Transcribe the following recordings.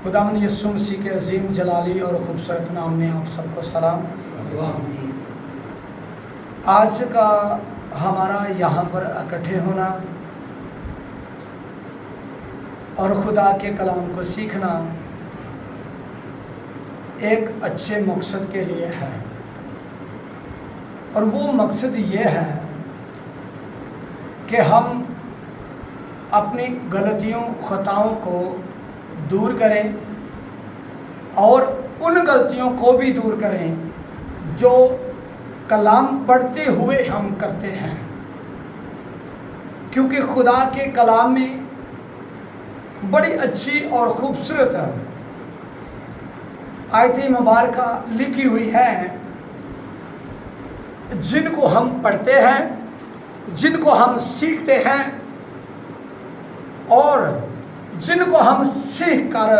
خداوند یسوع مسیح کے عظیم جلالی اور خوبصورت نام میں آپ سب کو سلام۔ آج کا ہمارا یہاں پر اکٹھے ہونا اور خدا کے کلام کو سیکھنا ایک اچھے مقصد کے لیے ہے، اور وہ مقصد یہ ہے کہ ہم اپنی غلطیوں خطاؤں کو دور کریں اور ان غلطیوں کو بھی دور کریں جو کلام پڑھتے ہوئے ہم کرتے ہیں، کیونکہ خدا کے کلام میں بڑی اچھی اور خوبصورت آیتیں مبارکہ لکھی ہوئی ہیں جن کو ہم پڑھتے ہیں، جن کو ہم سیکھتے ہیں اور جن کو ہم سیکھ کر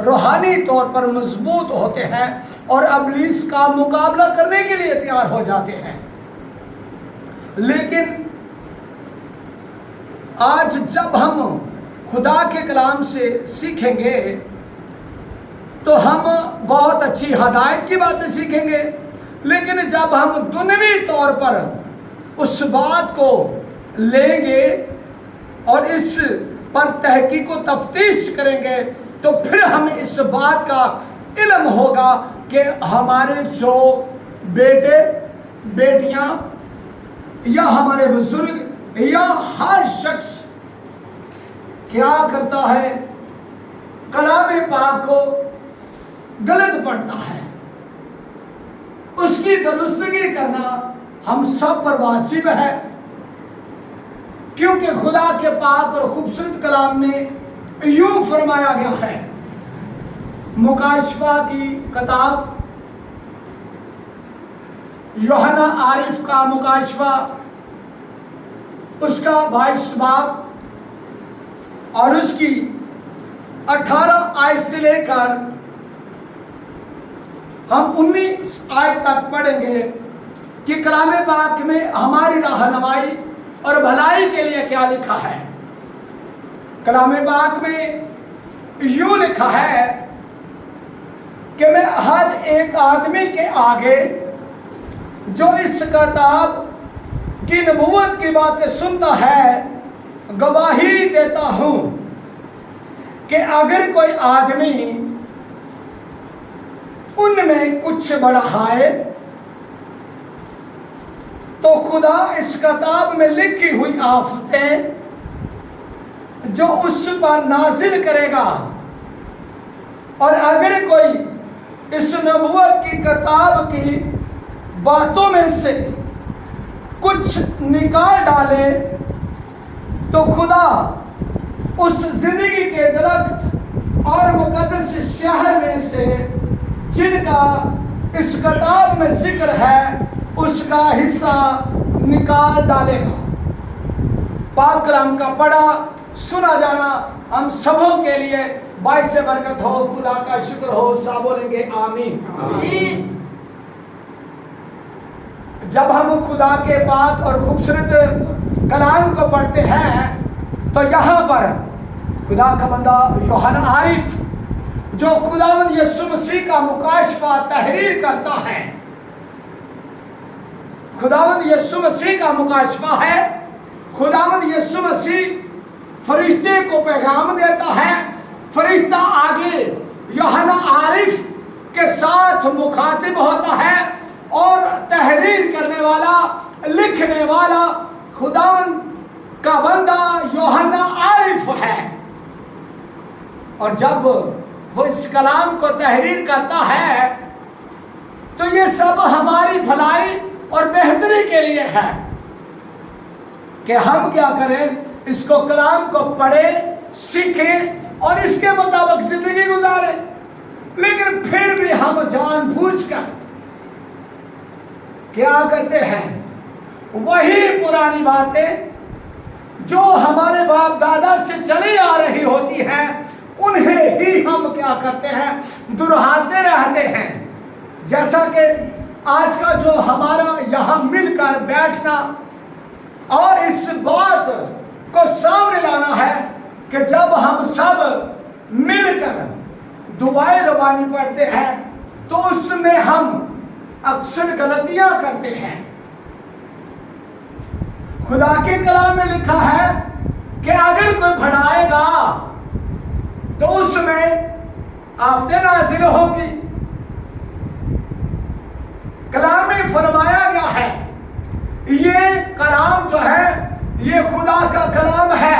روحانی طور پر مضبوط ہوتے ہیں اور ابلیس کا مقابلہ کرنے کے لیے تیار ہو جاتے ہیں۔ لیکن آج جب ہم خدا کے کلام سے سیکھیں گے تو ہم بہت اچھی ہدایت کی باتیں سیکھیں گے، لیکن جب ہم دنیوی طور پر اس بات کو لیں گے اور اس پر تحقیق و تفتیش کریں گے تو پھر ہمیں اس بات کا علم ہوگا کہ ہمارے جو بیٹے بیٹیاں یا ہمارے بزرگ یا ہر شخص کیا کرتا ہے، کلام پاک کو غلط پڑھتا ہے۔ اس کی درستگی کرنا ہم سب پر واجب ہے، کیونکہ خدا کے پاک اور خوبصورت کلام میں یوں فرمایا گیا ہے۔ مکاشفہ کی کتاب، یوحنا عارف کا مکاشفہ، اس کا 22 باب اور اس کی 18 آیت سے لے کر ہم 19 آیت تک پڑھیں گے کہ کلام پاک میں ہماری رہنمائی اور بھلائی کے لیے کیا لکھا ہے۔ کلام پاک میں یوں لکھا ہے کہ میں ہر ایک آدمی کے آگے جو اس کتاب کی نبوت کی باتیں سنتا ہے گواہی دیتا ہوں کہ اگر کوئی آدمی ان میں کچھ بڑھائے تو خدا اس کتاب میں لکھی ہوئی آفتیں جو اس پر نازل کرے گا، اور اگر کوئی اس نبوت کی کتاب کی باتوں میں سے کچھ نکال ڈالے تو خدا اس زندگی کے درخت اور مقدس شہر میں سے جن کا اس کتاب میں ذکر ہے اس کا حصہ نکال ڈالے گا۔ پاک کلام کا پڑھا سنا جانا ہم سبوں کے لیے باعث برکت ہو۔ خدا کا شکر ہو، سب بولیں گے آمین۔ آمین۔ جب ہم خدا کے پاک اور خوبصورت کلام کو پڑھتے ہیں تو یہاں پر خدا کا بندہ یوحنا عارف جو خداوند یسوع مسیح کا مکاشفہ تحریر کرتا ہے، خداوند یسوع مسیح کا مکاشفہ ہے، خداوند یسوع مسیح فرشتے کو پیغام دیتا ہے، فرشتہ آگے یوحنا عارف کے ساتھ مخاطب ہوتا ہے اور تحریر کرنے والا، لکھنے والا خداوند کا بندہ یوحنا عارف ہے۔ اور جب وہ اس کلام کو تحریر کرتا ہے تو یہ سب ہماری بھلائی اور بہتری کے لیے ہے کہ ہم کیا کریں، اس کو کلام کو پڑھیں، سیکھیں اور اس کے مطابق زندگی گزاریں۔ لیکن پھر بھی ہم جان بوجھ کر کیا کرتے ہیں، وہی پرانی باتیں جو ہمارے باپ دادا سے چلی آ رہی ہوتی ہیں انہیں ہی ہم کیا کرتے ہیں، دہراتے رہتے ہیں۔ جیسا کہ آج کا جو ہمارا یہاں مل کر بیٹھنا اور اس بات کو سامنے لانا ہے کہ جب ہم سب مل کر दुआए रबानी पढ़ते हैं तो उसमें हम अक्सर गलतियां करते हैं। खुदा के कलाम में लिखा है कि अगर कोई बढ़ाएगा तो उसमें आफतें नाज़िल होंगी। कलाम में फरमाया गया है, ये कलाम जो है ये खुदा का कलाम है,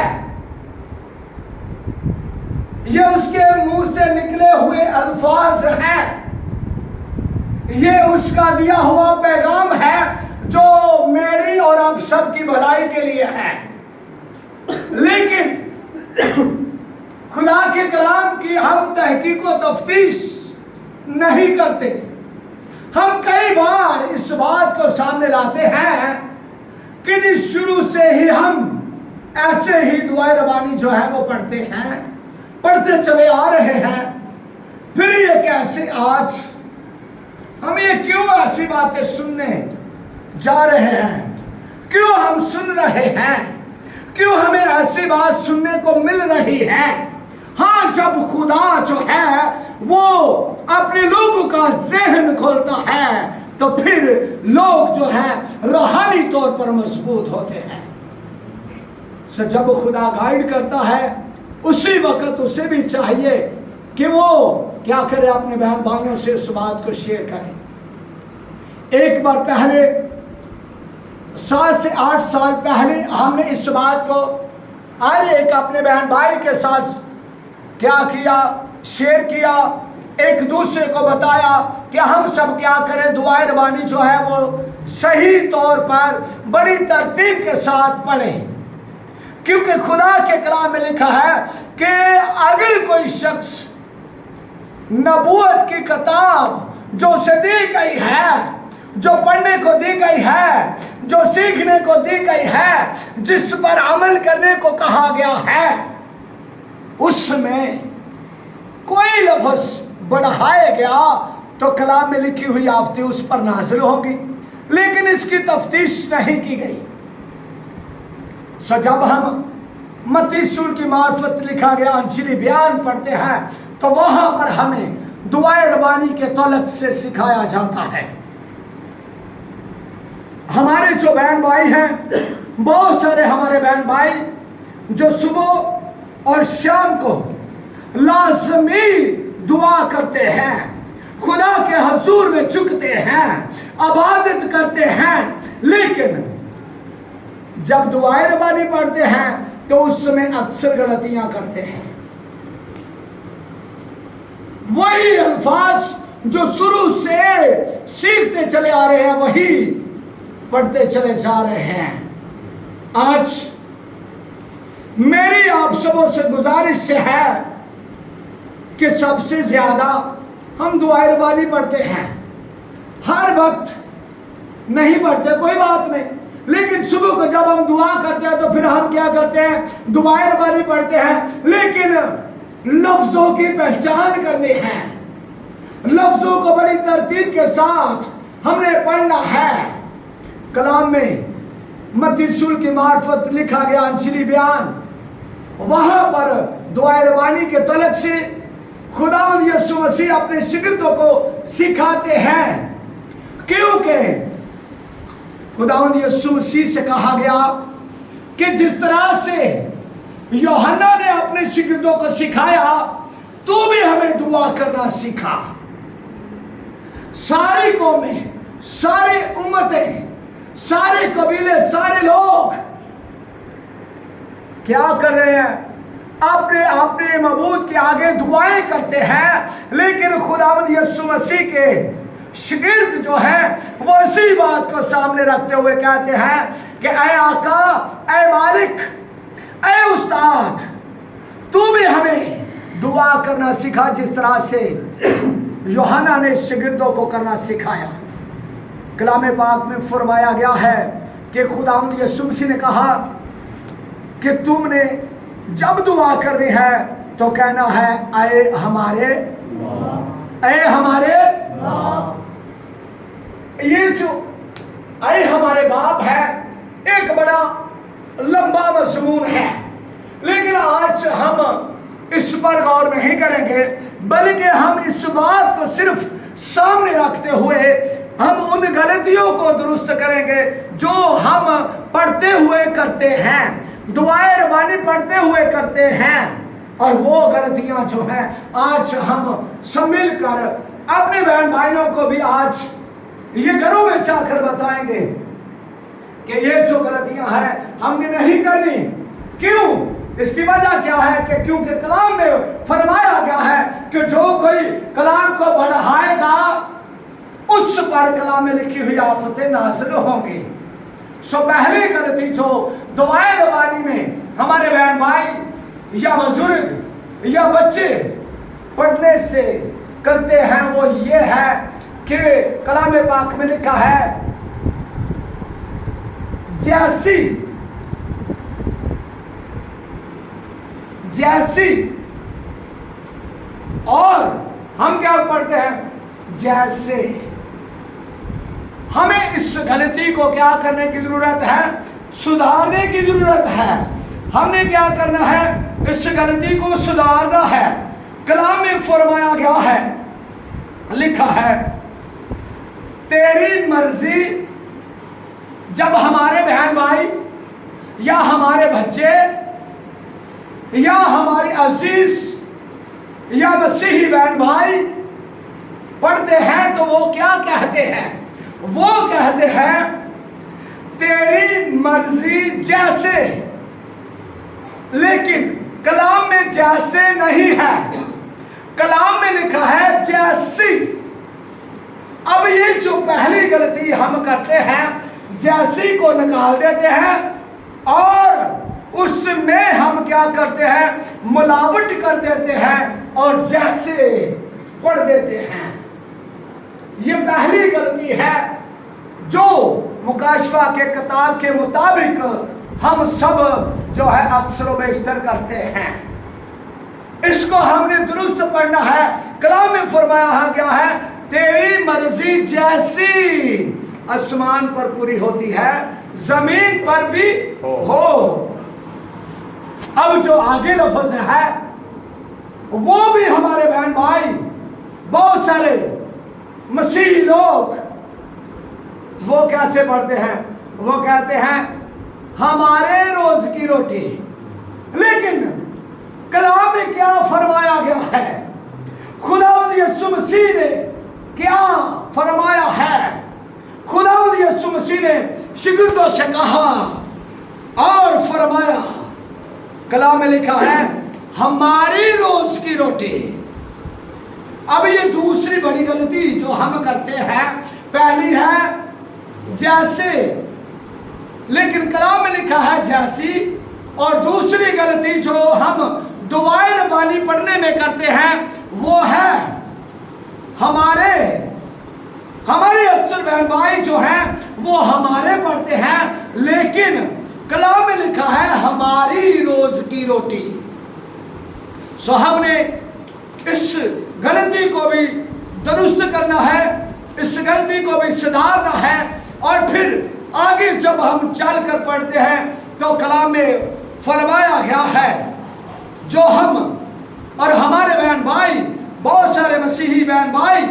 ये उसके मुंह से निकले हुए अल्फाज हैं, ये उसका दिया हुआ पैगाम है जो मेरी और आप सब की भलाई के लिए है। लेकिन खुदा के कलाम की हम तहकीक व तफ्तीश नहीं करते। हम कई बार इस बात को सामने लाते हैं कि शुरू से ही हम ऐसे ही दुआए रबानी जो है वो पढ़ते चले आ रहे हैं। फिर ये कैसे आज हम ये क्यों ऐसी बातें सुनने जा रहे हैं, क्यों हम सुन रहे हैं, क्यों हमें ऐसी बात सुनने को मिल रही है। हाँ, जब खुदा जो है वो अपने लोगों का ज़हन खोलता है तो फिर लोग जो है रूहानी तौर पर मजबूत होते हैं। सो जब खुदा गाइड करता है उसी वक्त उसे भी चाहिए कि वो क्या करे, अपने बहन भाइयों से इस बात को शेयर करें। एक बार पहले 7 से 8 साल पहले हमने इस बात को एक अपने बहन भाई के साथ क्या किया, शेयर किया, एक दूसरे को बताया कि हम सब क्या करें, दुआए रबानी जो है वो सही तौर पर बड़ी तरतीब के साथ पढ़ें। क्योंकि खुदा के कलाम में लिखा है कि अगर कोई शख्स नबूवत की किताब जो उसे दी गई है, जो पढ़ने को दी गई है, जो सीखने को दी गई है, जिस पर अमल करने को कहा गया है, उसमें कोई लफ्ज़ बढ़ाया गया तो कलाम में लिखी हुई आफतें उस पर नाज़िल होंगी, लेकिन इसकी तफ्तीश नहीं की गई। सो जब हम मत्ती रसूल की मार्फत लिखा गया अंजीली बयान पढ़ते हैं तो वहां पर हमें दुआए रबानी के तलक से सिखाया जाता है। हमारे जो बहन भाई हैं, बहुत सारे हमारे बहन भाई जो सुबह और शाम को लाजमी दुआ करते हैं, खुदा के हजूर में झुकते हैं, इबादत करते हैं, लेकिन जब दुआए रबानी पढ़ते हैं तो उसमें अक्सर गलतियां करते हैं। वही अल्फाज जो शुरू से सीखते चले आ रहे हैं वही पढ़ते चले जा रहे हैं। आज मेरी आप सबों से गुजारिश है कि सबसे ज्यादा हम दुआए रबानी पढ़ते हैं, हर वक्त नहीं पढ़ते, कोई बात नहीं, लेकिन सुबह को जब हम दुआ करते हैं तो फिर हम क्या करते हैं, दुआए रबानी पढ़ते हैं, लेकिन लफ्जों की पहचान करनी है, लफ्जों को बड़ी तरतीब के साथ हमने पढ़ना है। कलाम में मत्ती रसूल की मार्फत लिखा गया अंजीली बयान, वहां पर दुआए रबानी के तलक से खुदावंद यीशु मसीह अपने शिगिर्दों को सिखाते हैं, क्योंकि खुदावंद यीशु मसीह से कहा गया कि जिस तरह से यूहन्ना ने अपने शिगिर्दों को सिखाया, तू भी हमें दुआ करना सिखा। सारी कौमें, सारे उम्मतें, सारे कबीले, सारे लोग क्या कर रहे हैं, अपने अपने मबूद के आगे दुआएं करते हैं, लेकिन खुदावंद यीशु मसीह के शिगिर्द जो है वो इसी बात को सामने रखते हुए कहते हैं कि ऐ आका, ऐ मालिक, ऐ उस्ताद, तू भी हमें दुआ करना सिखा जिस तरह से यूहन्ना ने शिगिर्दों को करना सिखाया। कलाम पाक में फरमाया गया है कि खुदावंद यीशु मसीह ने कहा कि तुमने जब दुआ करनी है तो कहना है ऐ हमारे, ऐ हमारे, ये जो ऐ हमारे बाप है एक बड़ा लंबा मज़मून है, लेकिन आज हम इस पर गौर नहीं करेंगे, बल्कि हम इस बात को सिर्फ सामने रखते हुए हम उन गलतियों को दुरुस्त करेंगे जो हम पढ़ते हुए करते हैं, दुआए रबानी पढ़ते हुए करते हैं। और वो गलतियां जो हैं आज हम सब मिलकर अपने बहन भाइयों को भी आज ये घरों में जाकर बताएंगे कि ये जो गलतियां हैं हमने नहीं करनी। क्यों? इसकी वजह क्या है कि क्योंकि कलाम में फरमाया गया है कि जो कोई कलाम को बढ़ाएगा उस पर कलाम में लिखी हुई आफतें नाज़िल होंगी। सो पहली गलती जो दुआए रबानी में हमारे बहन भाई या बुजुर्ग या बच्चे पढ़ने से करते हैं वो ये है कि कलाम पाक में लिखा है जैसी, और हम क्या पढ़ते हैं जैसे। हमें इस गलती को क्या करने की जरूरत है? सुधारने की जरूरत है। हमने क्या करना है? इस गलती को सुधारना है। कलाम में फरमाया गया है, लिखा है तेरी मर्जी। जब हमारे बहन भाई या हमारे बच्चे या हमारे अजीज या मसीही बहन भाई पढ़ते हैं तो वो क्या कहते हैं? वो कहते हैं तेरी मर्जी जैसे। लेकिन कलाम में जैसे नहीं है, कलाम में लिखा है जैसी। अब ये जो पहली गलती हम करते हैं, जैसी को निकाल देते हैं और उसमें हम क्या करते हैं? मिलावट कर देते हैं और जैसे पढ़ देते हैं। ये पहली गलती है जो मुकाशफा के किताब के मुताबिक हम सब जो है अक्सर व बेशतर करते हैं। इसको हमने दुरुस्त पढ़ना है। कलाम में फरमाया गया है तेरी मर्जी जैसी आसमान पर पूरी होती है जमीन पर भी हो। अब जो आगे लफ्ज है वो भी हमारे बहन भाई बहुत सारे मसीही लोग वो कैसे पढ़ते हैं? वो कहते हैं हमारे रोज की रोटी। लेकिन कलाम में क्या फरमाया गया है? खुदावंद यीशु मसीह ने क्या फरमाया है? खुदावंद यीशु मसीह ने शिगिर्दों से कहा और फरमाया, कलाम में लिखा है हमारी रोज की रोटी। अब ये दूसरी बड़ी गलती जो हम करते हैं, पहली है जैसे, लेकिन कलाम में लिखा है जैसी। और दूसरी गलती जो हम दुआए रबानी पढ़ने में करते हैं वो है हमारे अक्सर बहन भाई जो हैं वो हमारे पढ़ते हैं, लेकिन कलाम में लिखा है हमारी रोज की रोटी। सो हमने इस गलती को भी दुरुस्त करना है, इस गलती को भी सुधारना है। और फिर आगे जब हम चल कर पढ़ते हैं तो कलाम में फरमाया गया है जो हम और हमारे बहन भाई, बहुत सारे मसीही बहन भाई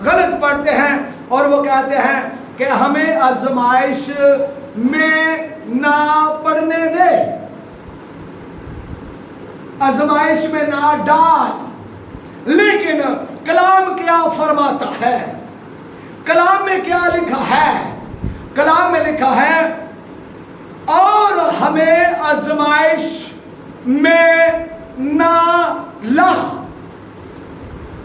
गलत पढ़ते हैं और वो कहते हैं कि हमें आजमाइश में ना पढ़ने दे, आजमाइश में ना डाल। लेकिन कलाम क्या फरमाता है? कलाम में क्या लिखा है? कलाम में लिखा है और हमें आजमाइश में ना ला।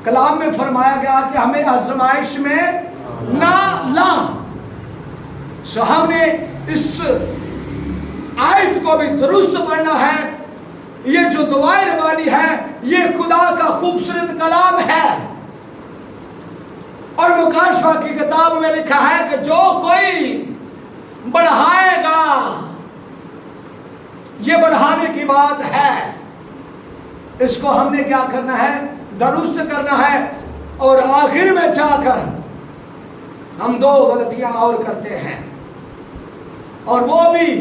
कलाम में फरमाया गया कि हमें आजमाइश में ना ला। सो हमने इस आयत को भी दुरुस्त पढ़ना है। ये जो दुआए रबानी है ये खुदा का खूबसूरत कलाम है। और मुकाशफा की किताब में लिखा है कि जो कोई बढ़ाएगा, ये बढ़ाने की बात है, इसको हमने क्या करना है? दुरुस्त करना है। और आखिर में जाकर हम दो गलतियां और करते हैं, और वो भी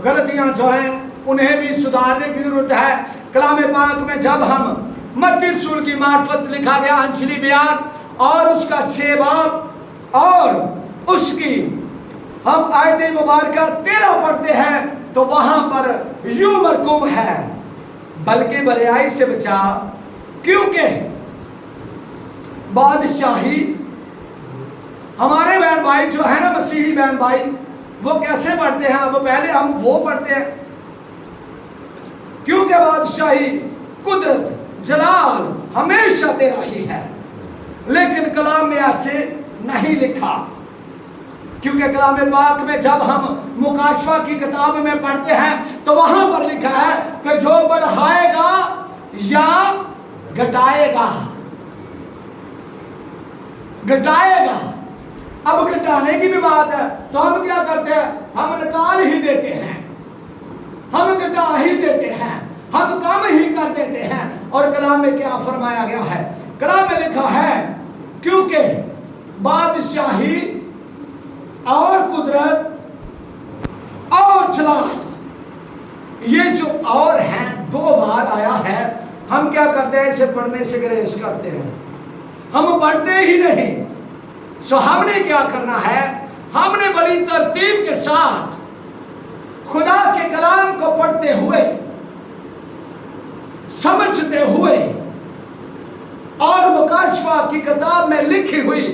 गलतियां जो हैं उन्हें भी सुधारने की जरूरत है। कलाम पाक में जब हम मत्ती रसूल की मार्फत लिखा गया अंजलि बयान और उसका 6 बाब और उसकी हम आयत मुबारक 13 पढ़ते हैं तो वहां पर यूं मरकूम है, बल्कि बरियाई से बचा, क्योंकि बादशाही, हमारे बहन भाई जो है ना मसीही बहन भाई, वो कैसे पढ़ते हैं? अब पहले हम वो पढ़ते हैं, क्योंकि बादशाही, कुदरत, जलाल हमेशा तेरा ही है। लेकिन कलाम में ऐसे नहीं लिखा, क्योंकि कलाम पाक में जब हम मुकाशवा की किताब में पढ़ते हैं तो वहां पर लिखा है कि जो बढ़ाएगा या घटाएगा, घटाएगा। अब घटाने की भी बात है तो हम क्या करते हैं? हम निकाल ही देते हैं, हम घटा ही देते हैं, हम कम ही कर देते हैं। और कलाम में क्या फरमाया गया है? कलाम में लिखा है क्योंकि बादशाही और कुदरत और जलाल, ये जो और है 2 बार आया है। हम क्या करते हैं? इसे पढ़ने से ग्रेस करते हैं, हम पढ़ते ही नहीं। सो हमने क्या करना है? हमने बड़ी तरतीब के साथ खुदा के कलाम को पढ़ते हुए, समझते हुए और मुकाशवा की किताब में लिखी हुई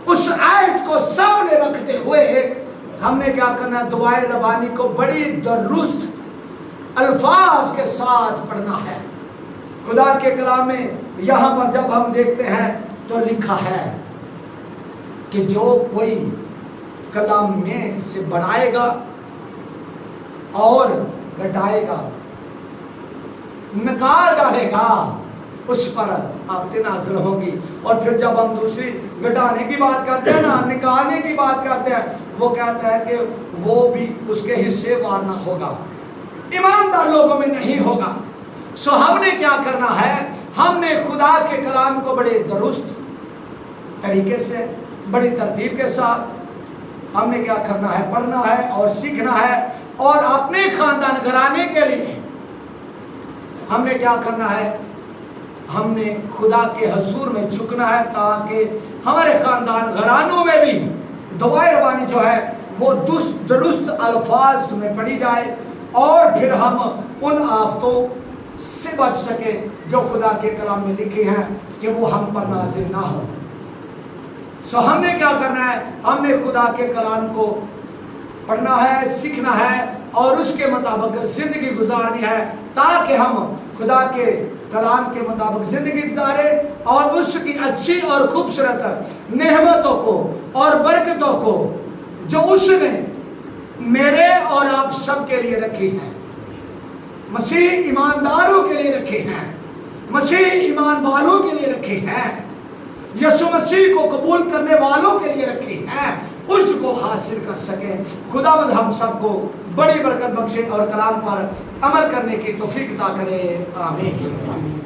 उस आयत को सामने रखते हुए हमने क्या करना है? दुआए रबानी को बड़ी दुरुस्त अल्फाज के साथ पढ़ना है। खुदा के कलाम में यहाँ पर जब हम देखते हैं तो लिखा है कि जो कोई कलाम में से बढ़ाएगा और घटाएगा, निकाल डालेगा, उस पर आफतें नाज़िल होंगी। और फिर जब हम दूसरी घटाने की बात करते हैं ना, निकालने की बात करते हैं, वो कहता है कि वो भी उसके हिस्से वार ना होगा, ईमानदार लोगों में नहीं होगा। सो हमने क्या करना है? हमने खुदा के कलाम को बड़े दुरुस्त तरीके से, बड़ी तरतीब के साथ हमने क्या करना है? पढ़ना है और सीखना है। और अपने खानदान घराने के लिए हमने क्या करना है? हमने खुदा के हजूर में झुकना है, ताकि हमारे खानदान घरानों में भी दुआए रबानी जो है वो दुरुस्त अल्फाज में पढ़ी जाए, और फिर हम उन आफतों से बच सके जो खुदा के कलाम में लिखी हैं कि वो हम पर नाज़िल ना हो। सो हमने क्या करना है? हमने खुदा के कलाम को पढ़ना है, सीखना है और उसके मुताबिक जिंदगी गुजारनी है, ताकि हम खुदा के कलाम के मुताबिक जिंदगी गुजारे और उसकी अच्छी और खूबसूरत नेमतों को और बरकतों को जो उसने मेरे और आप सब के लिए रखी हैं, मसीह ईमानदारों के लिए रखी हैं, मसीह ईमान वालों के लिए रखी हैं, यीशु मसीह को कबूल करने वालों के लिए रखी हैं, उसको हासिल कर सके। खुदावंद हम सबको बड़ी बरकत बख्शे और कलाम पर अमल करने की तौफीक अता करे। आमीन।